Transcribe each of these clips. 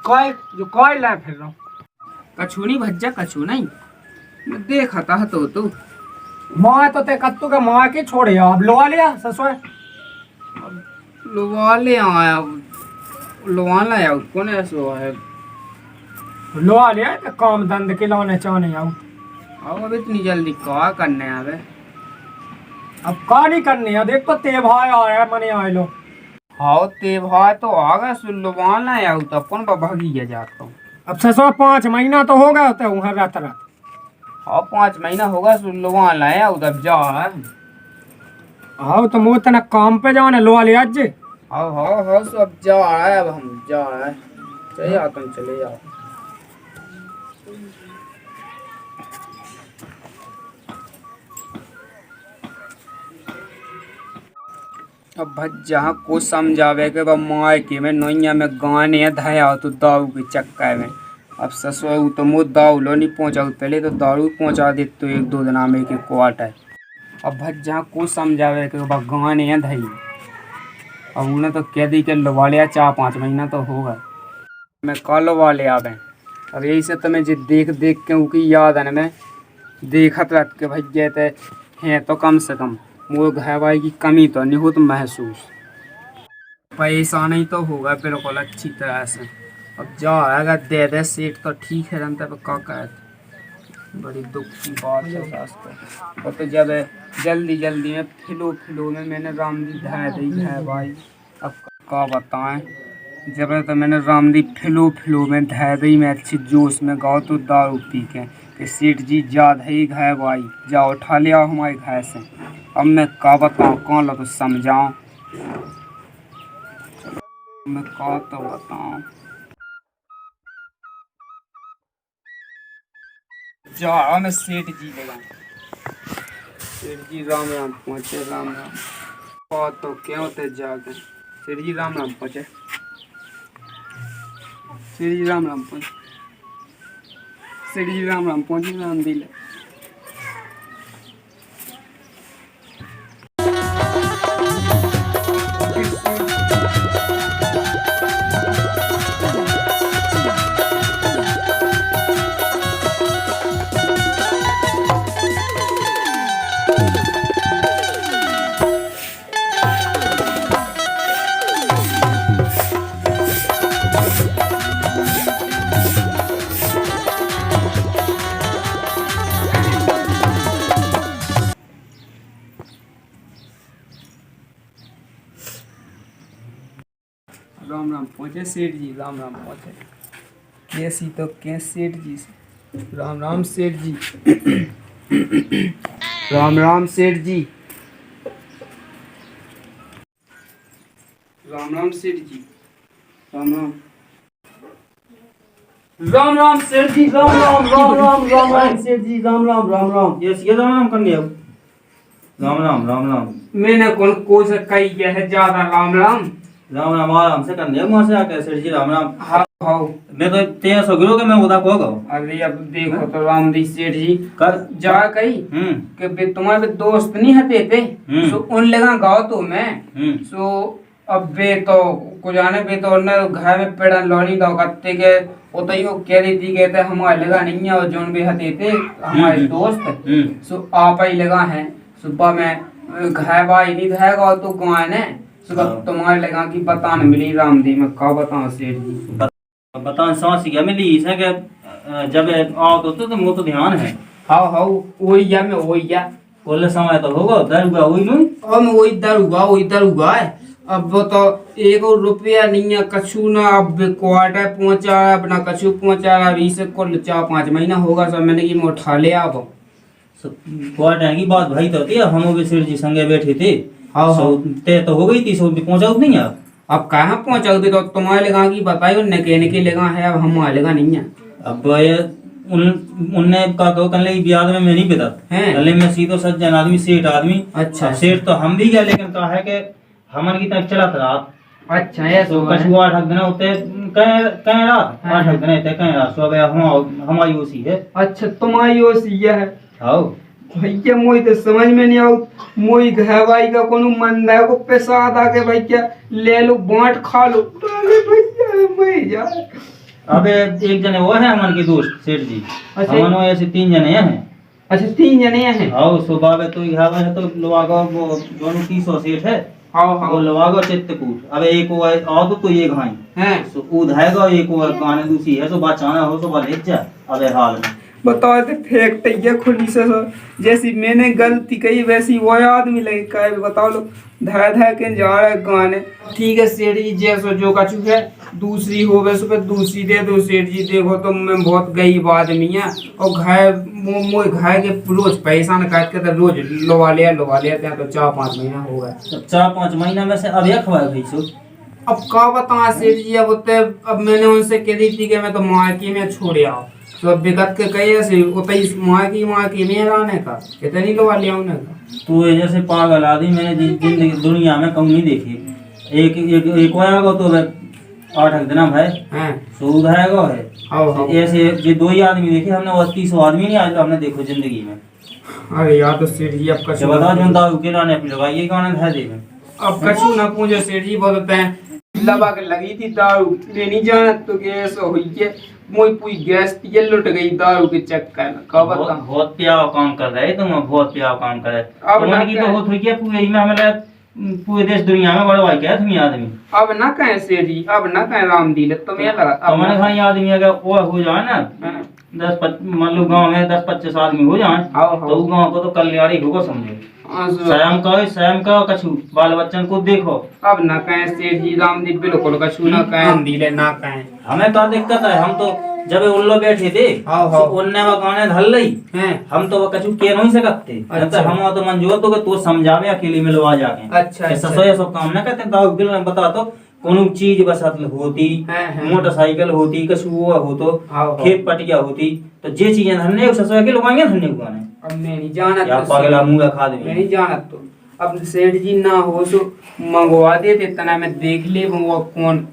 कोई जो कोई ला फिर रहा कछु नहीं भज्जा, कछु नहीं। मैं देखा था तो माँ तो ते कत्तू का माँ के छोड़े अब लोआ लिया ससुर लोवा ले आया, लोवा लाया कौन ऐसा है। लोआ लिया तो काम दंद के लाने चाहने आओ। अब इतनी जल्दी क्या करने आवे। अब का नहीं करनी है, देख तो ते भाई आया मने आए लो। हाँ ते भाई तो आगा सुन लो वहाँ लाया तो अपन भागी जाता हूँ। अब ससुर 5 महीना तो हो गया होता है वहाँ रात रात। हाँ 5 महीना होगा सुन लो वहाँ लाया तब जा। हाँ तो मुँह तना काम पे जाने लोआ लिया आज। हाँ हाँ हाँ सब जा रहा है, अब हम जा रहे हैं। चले जाओ तुम, चले जाओ। अब भज्जा को समझावे के अब माय के में नोइया में गाने धया तो दाऊ के चक्कर में। अब ससुर तो मुँह दाऊ लो नहीं पहुँचा, पहले तो दारू पहुँचा दे तो 1-2 दिन में के क्वाट है। अब भज्जा को समझावे के अब गाने धई। अब उन्हें तो कह दी कि लवा लिया 4-5 महीना तो होगा। मैं कल वाले आ गए। अब यही से तुम्हें जो देख देख के उनकी याद है ना, मैं देखत रह के भैया थे हैं तो कम से कम वो घरवाई की कमी तो नहीं हो तो महसूस। पैसा नहीं तो होगा बिल्कुल अच्छी तरह से। अब जाएगा दे दे सीट तो ठीक है, रंता पे का कहते बड़ी दुख की बात है रास्ते। और तो जब जल्दी जल्दी में फिलो में मैंने रामदी ढा दी है भाई। अब का बताएं, जब तो मैंने रामदी फिलो में ढा दी, मैं अच्छी जोश में गाओ तो दारू पी के सेठ जी ज्यादा ही घाय भाई जाओ उठा लिया हमारे घाय से। अब मैं का बताऊँ कौन लो तो समझाऊँ, मैं का तो बताऊँ। जा मैं सेठ जी लगा, सेठ जी राम राम पहुँचे, राम राम बात तो क्या होते जाके। सेठ जी राम राम पहुँचे, सेठ जी राम राम पहुँचे, सेठ जी राम राम पहुँचे, राम दिल। राम राम पहुँचे सेठ जी, राम राम पहुँचे। कैसी तो कैसे सेठ जी से राम राम सेठ जी। राम राम सेठ जी, राम राम सेठ जी, राम राम राम राम सेठ जी, राम राम राम राम राम राम सेठ जी, राम राम राम राम। ये राम राम करने अब राम राम राम राम। मैंने कौन को से कही क्या है ज्यादा राम राम राम राम आराम से करने वहाँ से आके सेठ जी राम राम। हाँ हाँ मैं तो 1300 किलो के मैं उदा को गो। अरे अब देखो तो रामदी सेठ जी कर जा कही कि बे तुम्हारे दोस्त नहीं हते थे सो उन लगा गाओ तो मैं सो अब बे तो को जाने बे तो ने घर में पेड़ा लोनी दो कत्ते के वो तो यो कह रही थी कहते हमारे लगा नहीं है और जोन भी हते थे हमारे दोस्त सो आप ही लगा है सुबह में घर भाई नहीं धागा तो गाय ने सुबह तुम्हारे लगा की बतान मिली रामदी में का बताऊं सेठ जी। बतान सांस क्या मिली इसे के जब आओ तो मुझे तो ध्यान है। हाँ हाँ वही या मैं वही या बोले समय तो होगा दर हुआ वही नहीं और मैं वही दर हुआ है। अब तो 1 रुपया नहीं है कछु ना, अब क्वार्टर पहुंचा अपना कछु पहुंचा अभी से कुल 4-5 महीना होगा सब मैंने की मैं उठा ले अब क्वार्टर की बात भाई तो थी हम भी सेठ जी संगे बैठे थे। हाँ हाँ ते तो हो गई थी सो पहुंचाओ नहीं आप अब कहाँ पहुंचाओ तो तुम्हारे लगा की बताइए नकेने के लगा है अब हमारे लगा नहीं है। अब उनने का कहो कल ब्याह में मैं नहीं पता हैं कल मैं सीधो सज्जन आदमी सेठ आदमी। अच्छा सेठ तो हम भी गए लेकिन कहा है कि हमन की तरफ चला था रात। अच्छा ये तो कछु 8 दिन होते कहीं रात 8 दिन होते कहीं रात सो हमारी उसी है। अच्छा तुम्हारी ओसी है। हाँ भैया मोई तो समझ में नहीं आऊ मोई घरवाई का कोनो मन है को पैसा आदा के भैया ले लो बांट खा लो अरे भैया मैं यार अबे एक जने वो है हमन के दोस्त सेठ जी। अच्छा। हमन वो ऐसे 3 जने हैं। अच्छा 3 जने हैं। हाँ सुबह में तो यहाँ है तो लोग वो दोनों 300 सेठ है। हाँ वो हाँ लोग चित्रकूट। अबे एक वो और तो ये घाई हैं। सो उधाएगा एक वो गाने दूसरी है तो बचाना हो तो ले जा। अबे हाल में बताओ तो फेंकते ये खुली से सो जैसी मैंने गलती कही वैसी वो आदमी लगे का बताओ लो धाय धाय के जा रहे गाने। ठीक है सेठ जी जैसो जो कछु है दूसरी हो वैसे पे दूसरी दे दो सेठ जी। देखो तो मैं बहुत गरीब आदमी है और घाय मोए घाय के रोज पैसा न काट के तो रोज लोवा लिया तो 4-5 महीना हो गए। तो 4-5 महीना में से अब एक खवा गई सो। अब का बता सेठ जी अब उतने अब मैंने उनसे कह दी थी कि मैं तो मायके में छोड़ आओ तो अब विगत के कही ऐसे उतई मायके में रहने का कितनी लोवा लिया उन्हें का। तू ये जैसे पागल आदमी मैंने जिंदगी दुनिया में कहूँ नहीं देखी। एक एक एक आएगा तो 8 दिन भाई हैं सूद आएगा है। हाँ ऐसे ये 2 ही आदमी देखे हमने 30 आदमी नहीं आज हमने देखो जिंदगी में। अरे यार तो सेठ जी अब कछु बताओ जो दारू के लाने अपनी लगाइए गाने है देखे। अब कछु ना पूछो सेठ जी बहुत होते हैं लबा के लगी थी दारू लेनी जाना तो गैस हुई के मोई पूरी गैस ये लुट गई दारू के चक्कर में का बता। बहुत प्यारा काम कर रहे तुम बहुत प्यारा काम कर रहे। अब ना की तो होत हुई है पूरे में हमें पूरे देश दुनिया में बड़ा भाई क्या तुम आदमी। अब ना कहें सेठ जी अब ना कहें राम दिल तुम्हें लगा अब हमारे खानी आदमी अगर वो हो जाए ना 10-25 मान लो गाँव में 10-25 आदमी हो जाए तो गाँव को तो कल्याणी होगा समझो। स्वयं का कछु बाल बच्चन को देखो। अब ना कहें सेठ जी रामदीप बिल्कुल कछु ना कहें दिले ना कहें। हमें क्या दिक्कत है हम तो जब उल्लो बैठे थे तो उनने वो गाने धल रही हैं हम तो वो कछु कह नहीं सकते। अच्छा। हम तो मंजूर तो तू समझावे अकेले मिलवा जाके। अच्छा ससो ये सब काम ना करते दाऊ बिल में बता तो कोनो चीज बस होती मोटरसाइकिल होती कछु वो हो तो खेत पटिया होती तो जे चीजें धन्ने ससो के लगाएंगे धन्ने गाने। अब मैं नहीं जाना या पागल मुंह खा दे मैं नहीं जाना तो अब सेठ जी ना हो सो मंगवा देते तना मैं देख ले वो कौन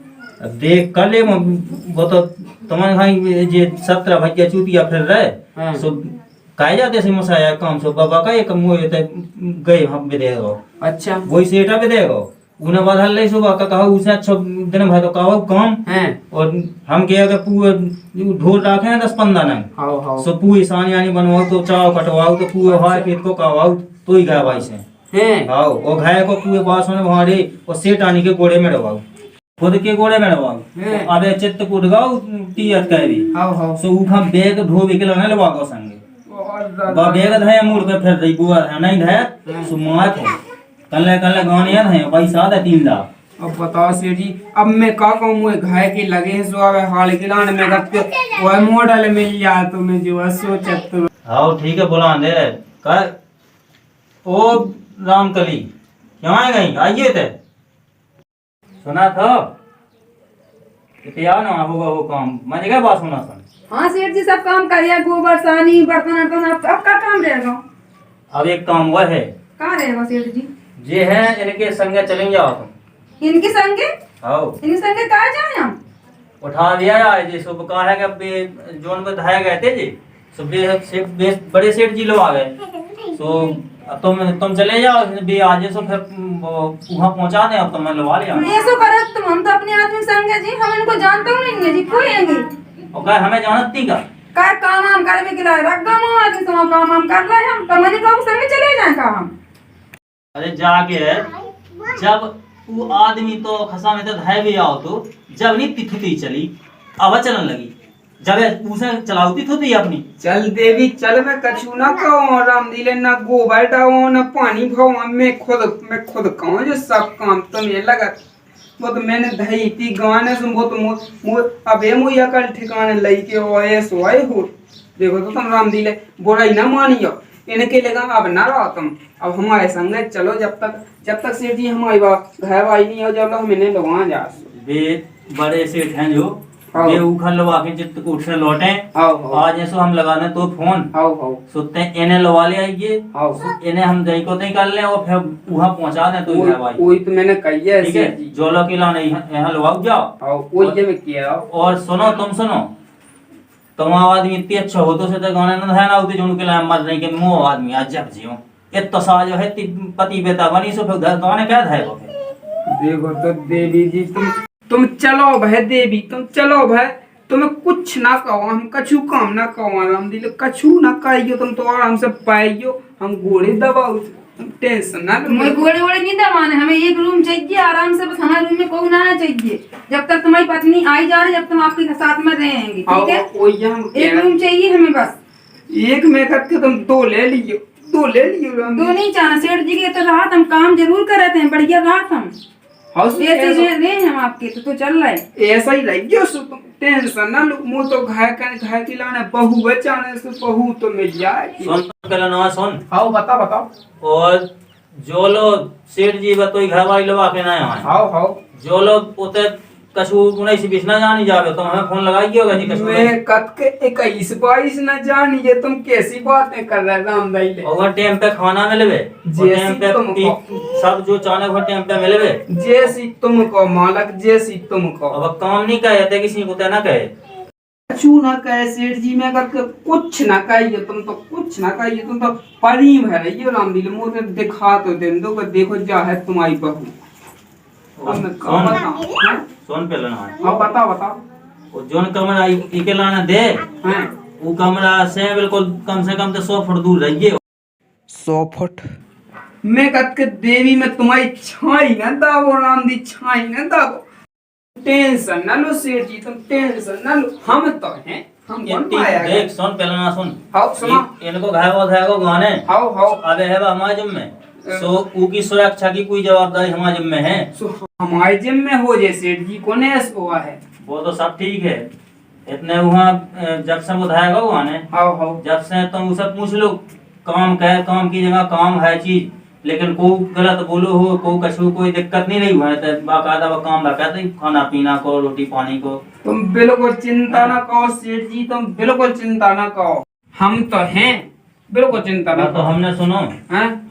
देख कर ले वो तो तुम्हारे भाई जे 17 भैया चूतिया फिर रहे सो काहे जाते से मसाया काम सो बाबा का एक मुंह गए हम भी देगा। अच्छा वही सेठा भी देगा उन्हें बदल ले सुबह का कहा उसे अच्छा दिन भाई तो कहा काम है और हम क्या अगर पूरे ढोल रखे हैं 10-15 नहीं सो पूरी सानी आनी बनवाओ तो चाव कटवाओ तो पूरे भाई खेत को कहवाओ तो ही गाय भाई से हैं आओ और गाय को पूरे बास में भाड़े और सेठ आनी के गोड़े में डबाओ खुद के गोड़े में डबाओ अबे चित्रकूट गाओ तीयत कह भी सो उठा बैग धोबे के लाने लगाओ संगे बा बैग धया मुड़ पे फिर रही बुआ नहीं धया सो मात है कल्ले गाने याद है पैसा दे 3 लाख। अब बताओ सेठ जी अब मैं का कहूँ मुझे घाय के लगे हैं सो अब हाल के लाने में रखते वो मॉडल मिल जाए तो मैं जो सोचत तो हाँ ठीक है बुला दे का ओ रामकली क्यों आए गई आइए थे सुना था क्या ना होगा वो काम मैंने क्या बात सुना सुन। हाँ सेठ जी सब काम करिए गोबर सानी बर्तन वर्तन अब का काम रहेगा। अब एक काम वह है कहाँ रहेगा सेठ जी जे है इनके संगे चलेंगे आओ तुम इनके संगे आओ इनके संगे कहाँ जाए हम उठा दिया है जे सुबह कहा है कि जोन में धाया गए थे जी सुबह बड़े सेठ जी लोग आ गए सो तुम चले जाओ भी आज सो फिर वहाँ पहुँचा दे अब तुम लवा लिया ऐसा करे तुम हम तो अपने आदमी संगे जी हम इनको जानते नहीं है जी कोई है और क्या हमें जानती का काम हम करने के लिए रख गम आदमी तो काम हम कर रहे हम तो मैंने कहा संगे चले जाए का हम। अरे जाके जब वो आदमी तो खसा में तो धाय भी आओ तो जब नहीं तिथुती चली अब चलन लगी जब उसे चलाउती थी अपनी चल देवी चल मैं कछु ना कहूँ राम दिले ना गोबर डाओ ना पानी भाव मैं खुद कहूँ जो सब काम तो ये लगा वो तो मैंने धई थी गाने सुन वो तो अबे मुझे कल ठिकाने लई के ओए सोए हो देखो तो तुम राम दिले बुराई ना मानियो इनके लेगा अब ना रहो तुम अब हमारे संगे चलो जब तक सेठ जी हमारी घर आई नहीं हो जब लोग मैंने लोग जा वे बड़े सेठ हैं जो ये उखल लवा के चित्रकूट से लौटे आज ऐसो हम लगाने तो फोन सुते इन्हें लवा ले आइए इन्हें हम दही को नहीं कर ले और फिर वहाँ पहुँचा दे तो भाई वही तो मैंने कही है ठीक है जोलो के लाने यहाँ लवाओ जाओ वही मैं किया और सुनो तुम आदमी इतनी अच्छा हो तो से तो गाने ना ध्यान आते जो उनके लिए मर रही के मो आदमी आज जब जियो इतना साज है पति बेटा बनी सो फिर गाने क्या था देखो तो देवी जी तुम चलो भाई देवी तुम चलो भाई तुम्हें कुछ ना कहो, हम कछु काम ना कहो आराम दिल, कछु ना कहियो, तुम तो आराम से पाइयो, हम गोड़े दबाओ, तुम टेंशन ना लो। मुझे गोड़े वोड़े नहीं दबाने, हमें एक रूम चाहिए आराम से, बस हमारे रूम में कोई ना चाहिए जब तक तुम्हारी पत्नी आई जा रही, जब तुम आपके साथ में रहेंगे, ठीक है? एक रूम चाहिए हमें बस। एक में करके तुम दो ले लियो, दो नहीं चाहना सेठ जी के तो राहत, हम काम जरूर कर रहे हैं, बढ़िया राहत हम दे हम आपके तो चल रहा है ऐसा ही लगियो, तुम टेंशन ना लो, मुँह तो घाय के लाने बहू बचाने से बहू तो मिल जाएगी। सुन आओ बताओ और जो लोग सेठ जी बतोई घर वाली लोग आके ना आए, आओ जो लोग उते कछु 19-20 ना जानी जावे तो हमें फोन लगाइए होगा जी कछु मैं कत के 21-22 ना जानी, ये तुम कैसी बातें कर रहे राम भाई ले। और टाइम पे खाना मिलवे, टाइम पे सब जो चाहने वो टाइम पे मिलवे, जैसी तुमको मालक, जैसी तुमको। अब काम नहीं कहते किसी को ना कहे, कछु ना कहे सेठ जी में करके कुछ ना कहिए, तुम तो कुछ ना कहिए, तुम तो परी है ये राम दिल, मुझे दिखा तो दे दो, देखो जा है तुम्हारी बहू। सोन पे लेना है। हाँ बताओ वो जोन कमरा इके लाना दे, वो कमरा से बिल्कुल कम से कम तो 100 फुट दूर रहिए। 100 फुट मैं कत के देवी में तुम्हारी छाई न दावो राम दी, छाई न दावो, टेंशन न लो सेठ जी, तुम टेंशन न लो, हम तो हैं, हम कौन पाया गया। देख सुन पहले ना सुन, हाउ सुना इनको घाय को गाने हाउ अबे है हमारे जिम्मे, सो उनकी सुरक्षा की कोई जवाबदारी हमारे जिम्मे है, हमारे जिम्मे हो जे सेठ जी को ने हुआ है, वो तो सब ठीक है। इतने वहाँ जब से उठाएगा वहाँ ने, जब से तुम सब पूछ लो काम काम की जगह काम है चीज, लेकिन को गलत बोलो हो, को कछु कोई दिक्कत नहीं रही हुआ है, बाकायदा वो काम बाकायदा खाना पीना को, रोटी पानी को। तुम बिल्कुल चिंता ना करो सेठ जी, तुम बिल्कुल चिंता ना करो, हम तो हैं, बिल्कुल चिंता ना। तो हमने सुनो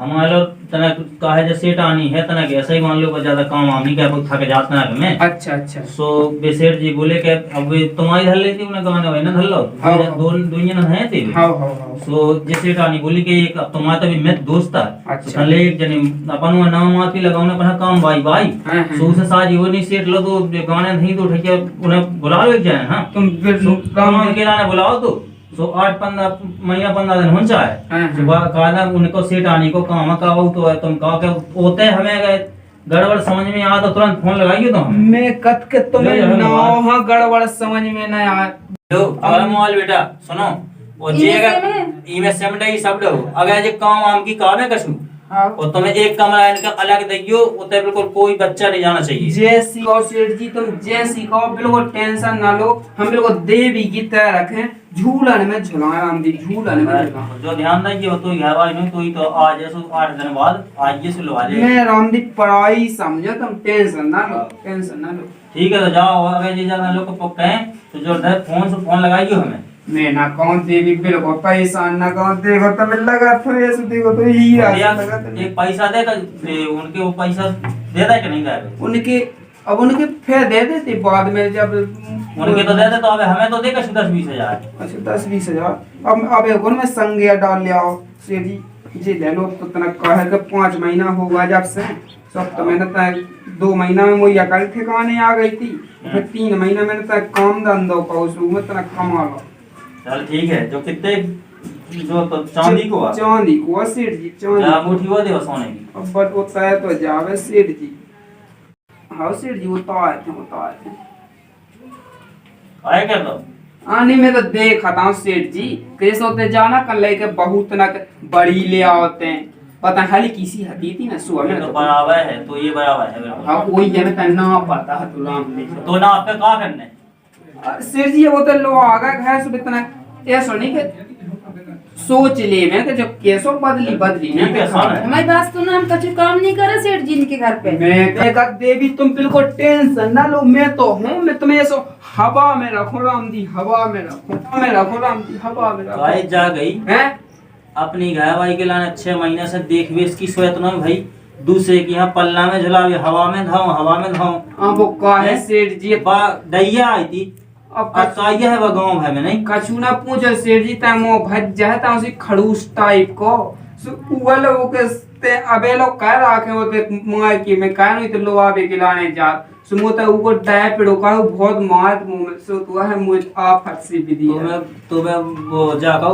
हमारे लोग तना काहे जैसे टानी है तना के ऐसा ही मान लो को ज्यादा काम आमी के थक जाते ना में। अच्छा सो बेसेठ जी बोले के अब तुम्हारी धर लेती उन्हें गाने वही ना धर लो, दो जन है थे। सो जैसे टानी बोली के एक तुम्हारा तभी मैं दोस्त था, अच्छा ले एक जने अपन वो नाम आती लगाने पर काम भाई सो उसे साजी वो नहीं सेठ लो तो गाने नहीं तो ठिक उन्हें बुला लो एक जने। हां तुम काम के लाने बुलाओ तो सो 8-15 महीना 15 दिन हो जाए, सुबह काला उनको सेठ आने को काम का वो तो तुम कहा के होते हमें गड़बड़ समझ में आ तो तुरंत फोन लगाइए तो मैं कत के तुम्हें ना गड़बड़ समझ में न आ लो अगर मोबाइल बेटा सुनो वो जे अगर ईमेल सेमडा ही सब दो अगर जे काम आम की काम है कछु और तुम्हें एक कमरा इनका अलग दइयो, उते बिल्कुल कोई बच्चा नहीं जाना चाहिए। जैसी कहो सेठ जी, तुम जैसी कहो बिल्कुल टेंशन ना लो, हम बिल्कुल देवी की तरह रखें, झूलन में झुलाएं राम दी, झूलन में झुलाएं। जो ध्यान दइए तो घर वाली नहीं तो ही तो आज ऐसे 8 दिन बाद आज ये सुलवा ले। मैं राम दी पढ़ाई समझो, तुम टेंशन ना लो, टेंशन ना लो। ठीक है तो जाओ, अगर ये ज्यादा लोग को कहें तो जो फोन से फोन लगाइयो हमें। मैं ना कौन देवी बिल्कुल परेशान ना कौन, देखो तब लगा तो ऐसे देखो तो ही एक पैसा दे उनके वो पैसा दे दे कि नहीं दे उनके, अब उनके फिर दे देते बाद में जब उनके तो दे दे, तो अब हमें तो देगा 10-20 हजार। अच्छा 10-20 हजार अब एक में संज्ञा डाल ले आओ सेठ जी, जी ले लो तो तना कहे के 5 महीना होगा जब से सब, तो मैंने तय 2 महीना में मुझे अकल ठिकाने आ गई थी, फिर 3 महीना मैंने तय काम धंधो का उस में तना कमा लो। चल ठीक है, जो कितने जो तो चांदी को सेठ जी, चांदी मुट्ठी वो दे सोने की अब बट होता है तो जावे सेठ जी। हाँ सेठ जी वो तो आए थे आए कर दो आने में तो देखा था सेठ जी, कैसे होते जाना कर लेके बहुत ना बड़ी ले आते हैं, पता है किसी हती थी ना सुबह में तो बराबर है, तो ये बराबर है। हाँ वही जन करना पता है तो राम तो ना आपका क्या करने सेठ जी, वो तो लो आगा है सुबह इतना ऐसा नहीं के सोच ले मैं कि जब कैसो बदली हमारी बात सुनो, हम कछु काम नहीं करे सेठ जी के घर पे। मैं कहेगा देवी तुम बिल्कुल टेंशन ना लो, मैं तो हूँ, मैं तुम्हें ऐसा हवा में रखो राम दी, हवा में रखो राम दी, हवा में रखो। जा गई हैं अपनी घर वाली के लाने 6 महीने से देख भी इसकी सोच ना भाई, दूसरे की यहाँ पल्ला में झुलावे, हवा में धाओ। वो का है सेठ जी, दैया आई थी अब काया है वो गांव है में नहीं कछु ना पूछो सेठ जी, ता मो भज जाता उसी खड़ूस टाइप को सो वो लोग के अबे लोग कह राखे होते माय की मैं कह नहीं तो लो आवे खिलाने जा सो मोता ऊपर डाय पेड़ो का बहुत मात मुंह सो तो है मुझ आप फटसी भी दी तो मैं वो जाका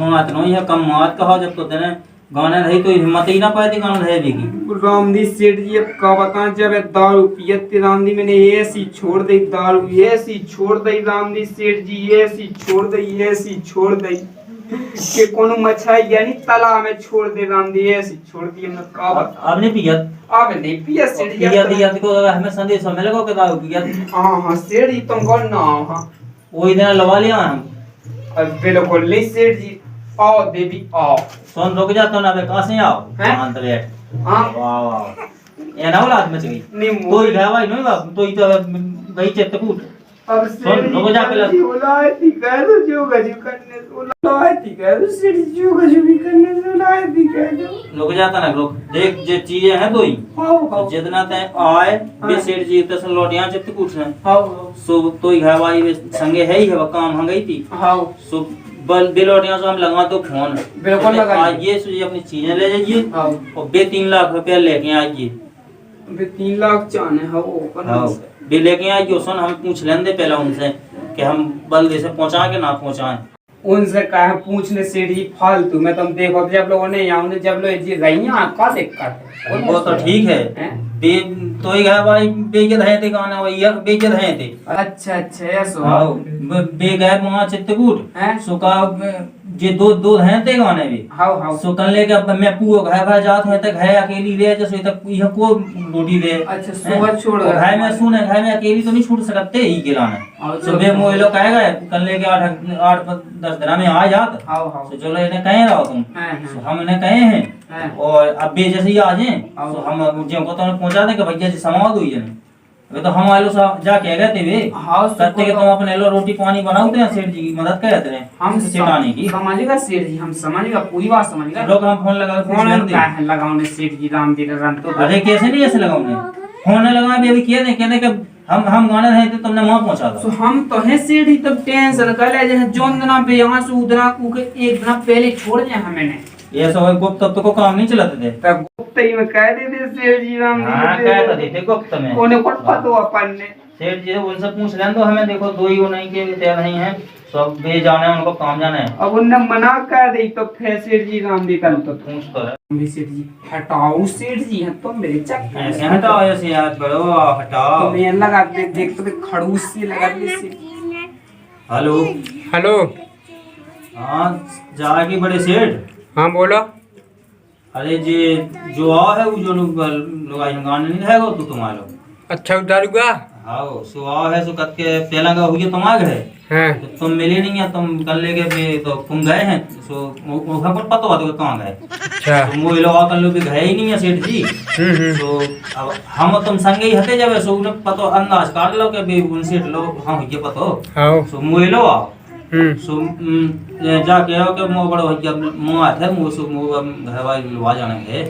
मात नहीं है कम मात कहा जब तो तेने गाना नहीं तो हिम्मत ही ना पाती गाना रहे बेगी रामदी सेठ जी अब का बता जब दारू पियते रामदी मैंने ऐसी छोड़ दी दारू ऐसी छोड़ दी रामदी सेठ जी ऐसी छोड़ दी ऐसी छोड़ दी के कोनो मछाई यानी तालाब में छोड़ दे रामदी ऐसी छोड़ दी हमने का अब नहीं पिया अब नहीं पिया सेठ जी पिया दिया को हमें संदेश में लगो के दारू पिया हां सेठ जी तुम कौन ना हां वही दिन लवा लिया हम अब बिल्कुल नहीं सेठ जी आओ देवी आओ सोन रुक जा तो ना बे कहां से आओ हैं? शांत बैठ हां वाह वाह ये ना औलाद में गई नहीं तो ही भाई नहीं बाप तो ही तो गई चित्रकूट अब सुन, रुक जा पहले। उलाए थी कह दो जो गजू करने उलाए थी कह दो सिर जो गजू भी करने से उलाए थी कह दो रुक जाता ना रुक देख जे चीजें हैं तो ही हां जितना ते आए बे सेठ जी तस लोटियां चित्रकूट से हां सो तो ही भाई वे संगे है ही है काम हम गई थी हां सो बल बिलोटियां से हम लगा तो फोन बिल्कुल लगाइए। आइए सो ये अपनी चीजें ले जाइए हां और बे 3 लाख रुपया लेके आइए अबे 3 लाख चाहने है वो हाँ बे लेके आइए सुन हम पूछ लेंगे पहले उनसे कि हम बल से पहुंचा के ना पहुंचाएं उनसे कहे पूछने सेठ जी फालतू में तुम देखो जब लोगों ने यहाँ जब लोग जी रही का दिक्कत है वो तो ठीक है हैं? बे तो ही है भाई बेइज्जत है थे गाना वही है बेइज्जत है थे अच्छा अच्छा ऐसो हाँ बे गए वहां चित्रकूट हैं? सुका जे दो हैं ते गाने भी हां हां सो कल लेके अब मैं पूरा घर भर जात है तक है अकेली ले जैसे तक यह को रोटी दे अच्छा सुबह छोड़ और घर में सुने घर में अकेली तो नहीं छूट सकते ही गिलाने सो बे मोए लोग कहेगा कल लेके 8-10 दिन में आ जात हां हां सो चलो इन्हें कहे रहो तुम हैं सो हम इन्हें कहे हैं हैं और अब बे जैसे ही आ जाए तो हम जो को तो पहुंचा दें कि भैया जी समाद हुई जने अबे तो हम आलो सा जाके गए थे वे हाँ, कहते कि तुम अपने लो रोटी पानी बनाओ थे सेठ जी की मदद करते रहे हम सिखाने की समझेगा सेठ जी हम समझेगा पूरी बात समझेगा लोग हम फोन लगा के पूछ फोन लेंगे का है लगाउने सेठ जी राम जी रन तो अरे कैसे नहीं ऐसे लगाऊंगे फोन लगा अभी किया नहीं कहने के हम गाने रहे थे तुमने वहां पहुंचा सो दो हम तो है सेठ जी तब टेंशन कर ले जैसे जोन दिना पे यहाँ से उधरा के एक दिन पहले छोड़ दिया हमें ने ये सब गुप्त तब तो को काम नहीं चलाते थे तब गुप्त ही में कह देते सेठ जी राम जी हाँ कहते देते गुप्त में उन्हें कुछ पता हो अपन ने सेठ जी उनसे पूछ लें तो हमें देखो दो ही वो नहीं के तैयार नहीं है सब बे जाने हैं उनको काम जाना है अब उन्हें मना कर दे तो फिर सेठ जी राम जी कल तो पूछ तो है भी सेठ जी हटाओ सेठ जी हैं तो मेरे चक्कर ऐसे हटाओ ऐसे याद करो हटाओ तो मैं लगा दे देख तो खड़ूस से लगा दे सेठ हेलो हेलो हाँ जाएगी बड़े सेठ हाँ बोलो। अरे जे जो आ है वो जो लोग गाने नहीं रहेगा तो तुम्हारे लोग अच्छा उतार हुआ। हाँ सो आ है सो कत के पहला का हुई तुम्हारे है हाँ तो तुम मिले नहीं है तुम कल लेके भी तो तुम गए हैं सो वो पर पता हुआ तो कहाँ गए अच्छा। तो वो लोग आकर लोग भी गए ही नहीं है सेठ जी तो अब हम तुम संगे ही हटे जावे सो उन्हें पता अंदाज काट लो कि भी उन सेठ लोग हाँ ये पता हो हाँ सो मोए लो आओ सो जाके आओ के मो बड़ो भैया मो आते मो सो मो घर वाले लवा जाने है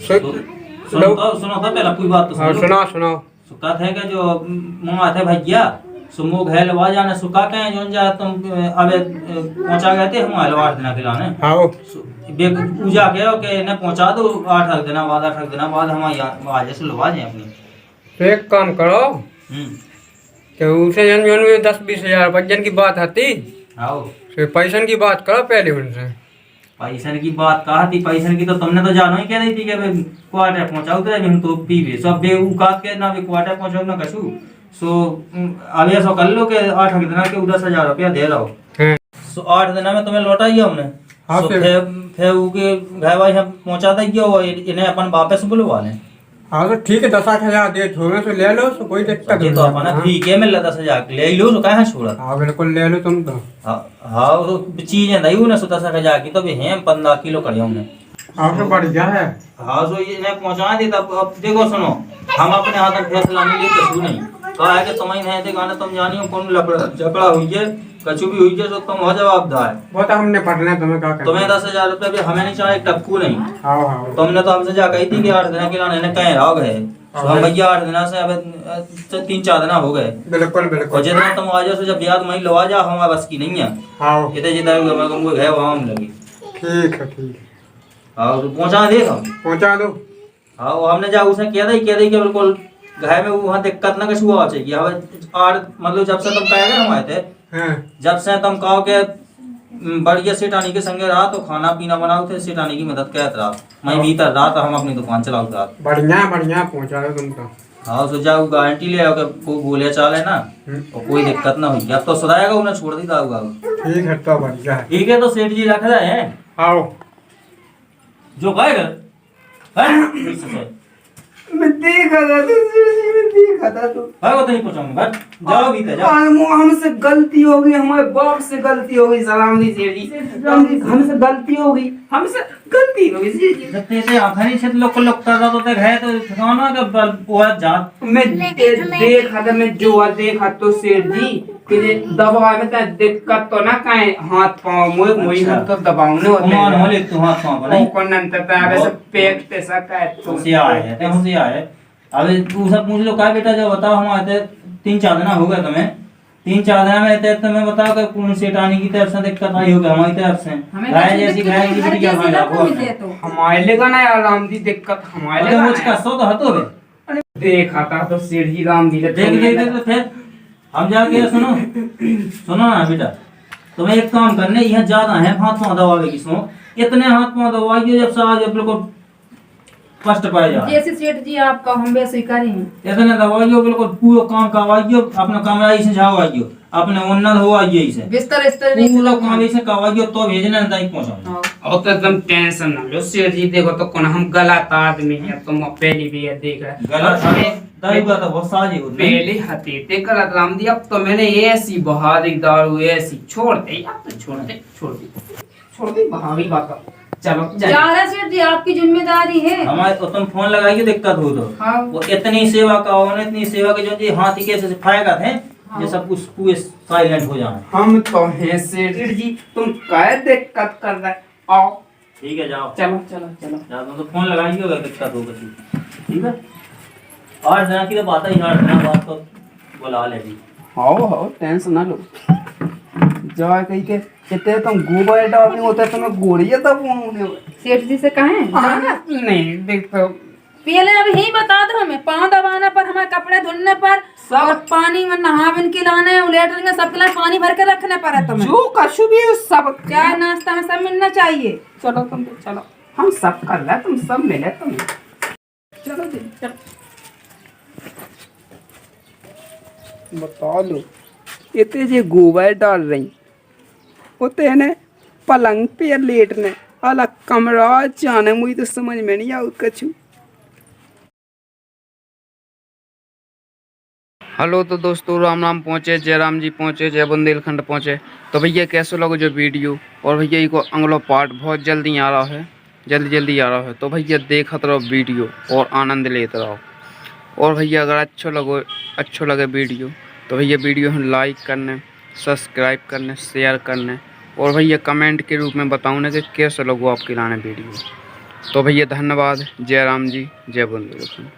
सुनो तो पहला कोई बात तो सुनो सुनाओ सुनाओ। सो कहते हैं कि जो मो आते भैया सो मो घर लवा जाने सो का कहे जोन जा तुम अबे पहुंचा गए थे हम लवा देना खिलाने हाँ बे पूजा के हो के ने पहुंचा दो 8 दिन बाद हम आ जैसे लवा जाए अपनी तो एक काम करो कि उसे जन जन में 10-20 हजार वजन की बात आती आओ तो पैसन की बात करो पहले उनसे। पैसन की बात कहा थी पैसन की तो तुमने तो जानो ही कह रही थी कि क्वार्टर पहुंचाओ तो हम तो पीवे सब बे उकात के ना क्वार्टर पहुंचाओ ना कछु सो अब ऐसा कर लो कि 8 दिन के 10,000 रुपया दे रहो सो 8 दिन में तुम्हें लौटा ही हमने हाँ, सो फिर उके घर भाई हम पहुंचा देंगे इन्हें अपन वापस बुलवा लें हाँ तो ठीक है 10-8 हजार दे थोड़े से ले लो तो कोई दिक्कत ये तो अपना ठीक है मिल 10,000 ले लो तो कहाँ छोड़ा हाँ बिल्कुल ले लो तुम तो। हाँ तो चीजें नहीं ना 10,000 की तो भी हैं 15 किलो करे हमने हाँ तो बढ़िया है। हाँ सो ये इन्हें पहुंचा दी तब अब देखो सुनो हम अपने हाथ में फैसला नहीं लेते कछु नहीं कहा है कि तुम्हें नहीं थे गाने तुम जानी हो कौन झगड़ा हुई है कछु भी हुई है तो तुम हो जवाबदार वो तो हमने पढ़ना तुम्हें क्या करना। तुम्हें 10,000 रुपये भी हमें नहीं चाहिए टक्कू नहीं हाँ हाँ तुमने तो हमसे जा कही थी कि 8 दिन के लाने कहीं रह गए तो हम भैया 8 दिन से अब 3-4 दिन हो गए बिल्कुल और बिल्कुल। जितना तुम आ जाओ जब याद मई लवा जा हमारे बस की नहीं है हाँ इधर जिधर गए वहां हम लगी ठीक है ठीक है। हाँ तो पहुंचा दे हम। पहुंचा दो। हाँ वो हमने जा उसे कह दी कि बिल्कुल घर में वहाँ दिक्कत ना कुछ हुआ चाहिए। हमें और मतलब जब से तुम कहेगा हम आए थे, जब से तुम कहो के बढ़िया सेठानी के संगे रहा तो खाना पीना बनाओ थे, सेठानी की मदद करत रहा, मैं भीतर रहा तो हम अपनी दुकान चलाओ रहा। बढ़िया बढ़िया पहुंचा दो तुम तो। हाँ तो जाओ गारंटी ले आओ वो बोले चाले ना और कोई दिक्कत ना हुई। अब तो सुधारेगा उन्हें छोड़ दी था। ठीक है तो बढ़िया है। ठीक है तो सेठ जी रख रहे हैं। आओ जो कहेगा मैं देखा था तो मैं देखा था तो भाई वो तो नहीं पहुंचाऊंगा। जाओ भीतर जाओ। हमसे गलती हो गई, हमारे बाप से गलती हो गई। सलाम दी सेठ जी, हमसे गलती हो गई, हमसे गलती हो गई सेठ जी। जब तेरे आखिरी से लोग लगता था तो ते गए तो ठिकाना का वो जा। मैं देखा था, मैं जो देखा तो सेठ जी कि दबाव में तो दिक्कत तो ना कहीं हाथ पाँव मुझे हम तो दबावने होते हैं। कौन होले तू हाथ पाँव नहीं कौन नंतर पे आगे से पेट पे सका है तो से आए है ते हमसे आए। अबे तू सब पूछ लो का बेटा जब बताओ हम आते 3-4 दिन हो गए तुम्हें, 3-4 दिन में थे तुम्हें बताओ कि कौन सेठानी की तरफ से दिक्कत आई होगी हमारी तरफ से। गाय जैसी गाय की बेटी क्या फायदा हो हमारे लिए का ना आराम दी दिक्कत हमारे लिए मुझका सो तो हतो बे। देखा था तो सेठ जी राम दी देख तो फिर हम जाके सुनो ना बेटा, तुम्हें एक काम करने यहाँ ज्यादा है हाथ पाँव दबावे की। सुनो इतने हाथ पाँव दबाइए जब से आज बिल्कुल कष्ट पाए जाए। जैसे सेठ जी आपका हम वैसे ही करेंगे। इतने दबाइयो बिल्कुल पूरा काम करवाइयो, अपना कमरा इसे झावाइयो, अपने उन्नत होवाइयो इसे बिस्तर इस्तर नहीं पूरा काम इसे करवाइयो तो भेजने तक पहुंचाओ। और तो एकदम टेंशन ना लो सेठ जी। देखो तो कौन हम गलत आदमी है, तुम पहली भी ये देख रहे गलत दारूगा तो बहुत साजी होती है। पहले हतीते गलत राम दी। अब तो मैंने ऐसी बहा दी दारू, ऐसी छोड़ दे। अब तो छोड़ दे बहावी बात। चलो जा रहे सेठ जी, आपकी जिम्मेदारी है। हमारे तो तुम फोन लगाइए दिक्कत हो तो। हाँ। वो इतनी सेवा का उन्होंने इतनी सेवा के जो जी हाथी कैसे सिखाएगा थे ये सब कुछ पूरे साइलेंट हो जाए। हम तो हैं सेठ जी, तुम क्या दिक्कत कर रहे? आओ ठीक है जाओ। चलो तुम तो फोन लगाइए अगर दिक्कत हो किसी। ठीक है और जना की तो बात ही यार जना बात तो बुला ले जी। आओ टेंशन ना लो। जा कहीं के इतने तुम गोबर डालने होता तो मैं गोड़िया तब होने सेठ जी से कहें नहीं देख तो पहले अभी ही बता दो हमें। पाँव दबाने पर, हमारे कपड़े धुलने पर, और पानी में नहावन के लाने लेटरिन के सबके लिए पानी भर के रखने पर है तुम्हें। जो कछु भी सब चाय नाश्ता में सब मिलना चाहिए। चलो तुम चलो, हम सब कर रहे, तुम सब मिले तुम। चलो चलो बता लो इतने जे गोबर डाल रही होते है ने पलंग पे लेटने अलग कमरा जाने मुझे तो समझ में नहीं आउत कछु। हेलो तो दोस्तों राम राम पहुँचे, जयराम जी पहुँचे, जय बुंदेलखंड पहुँचे। तो भैया कैसे लगे जो वीडियो, और भैया ये को अगला पार्ट बहुत जल्दी आ रहा है, जल्दी आ रहा है। तो भैया देखते रहो वीडियो और आनंद लेते रहो। और भैया अगर अच्छो लगे वीडियो तो भैया वीडियो हम लाइक करने, सब्सक्राइब करने, शेयर करने, और भैया कमेंट के रूप में बताऊँ कि कैसे लगो आपके लाने वीडियो। तो भैया धन्यवाद। जय राम जी, जय बुंदेलखंड।